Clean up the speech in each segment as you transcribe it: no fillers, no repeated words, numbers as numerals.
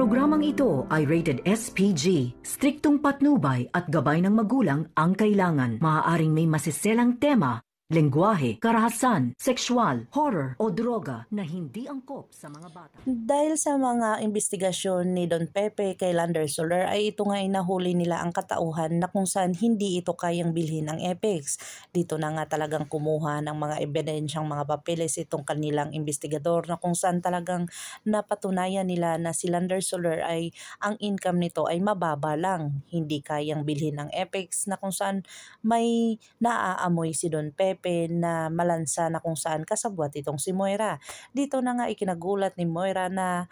programang ito ay rated SPG. Striktong patnubay at gabay ng magulang ang kailangan. Maaaring may masiselang tema, lengguwahe, karahasan, sexual, horror o droga na hindi angkop sa mga bata. Dahil sa mga investigasyon ni Don Pepe kay Lander Soler ay ito nga ay nahuli nila ang katauhan na kung saan hindi ito kayang bilhin ng Apex. Dito na nga talagang kumuha ng mga ebidensyang mga papeles itong kanilang investigador na kung saan talagang napatunayan nila na si Lander Soler ay ang income nito ay mababa lang. Hindi kayang bilhin ng Apex na kung saan may naaamoy si Don Pepe na malansa na kung saan kasabwat itong si Moira. Dito na nga ikinagulat ni Moira na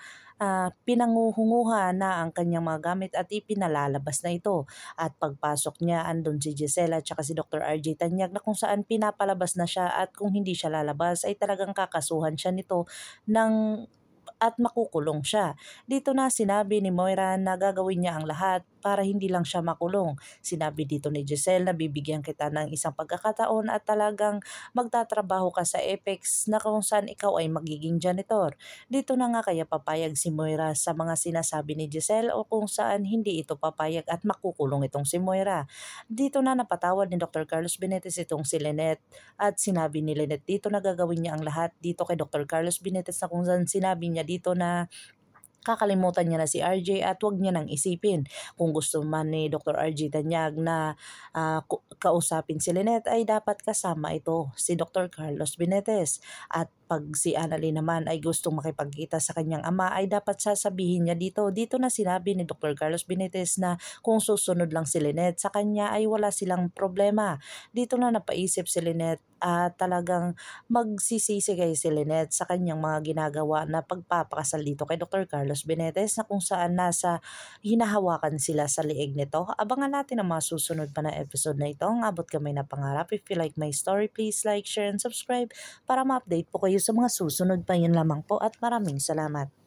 pinanguhunguha na ang kanyang mga gamit at ipinalalabas na ito. At pagpasok niya andun si Gisela at saka si Dr. RJ Tanyag na kung saan pinapalabas na siya at kung hindi siya lalabas ay talagang kakasuhan siya nito ng at makukulong siya. Dito na sinabi ni Moira na gagawin niya ang lahat para hindi lang siya makulong. Sinabi dito ni Giselle na bibigyan kita ng isang pagkakataon at talagang magtatrabaho ka sa Apex na kung saan ikaw ay magiging janitor. Dito na nga kaya papayag si Moira sa mga sinasabi ni Giselle o kung saan hindi ito papayag at makukulong itong si Moira. Dito na napatawad ni Dr. Carlos Benitez itong si Lynette at sinabi ni Lynette dito na gagawin niya ang lahat dito kay Dr. Carlos Benitez na kung saan sinabi niya dito na kakalimutan niya na si RJ at wag niya nang isipin. Kung gusto man ni Dr. RJ Tanyag na kausapin si Lynette ay dapat kasama ito si Dr. Carlos Benitez. At pag si Annalyn naman ay gustong makipagkita sa kanyang ama ay dapat sasabihin niya dito. Dito na sinabi ni Dr. Carlos Benitez na kung susunod lang si Lynette sa kanya ay wala silang problema. Dito na napaisip si Lynette at talagang magsisisi kay si Lynette sa kanyang mga ginagawa na pagpapakasal dito kay Dr. Carlos Benitez na kung saan nasa hinahawakan sila sa liig nito. Abangan natin ang mga susunod pa na episode na ito. Ang abot kamay na pangarap. If you like my story, please like, share, and subscribe para ma-update po kayo sa mga susunod pa. Yun lamang po at maraming salamat.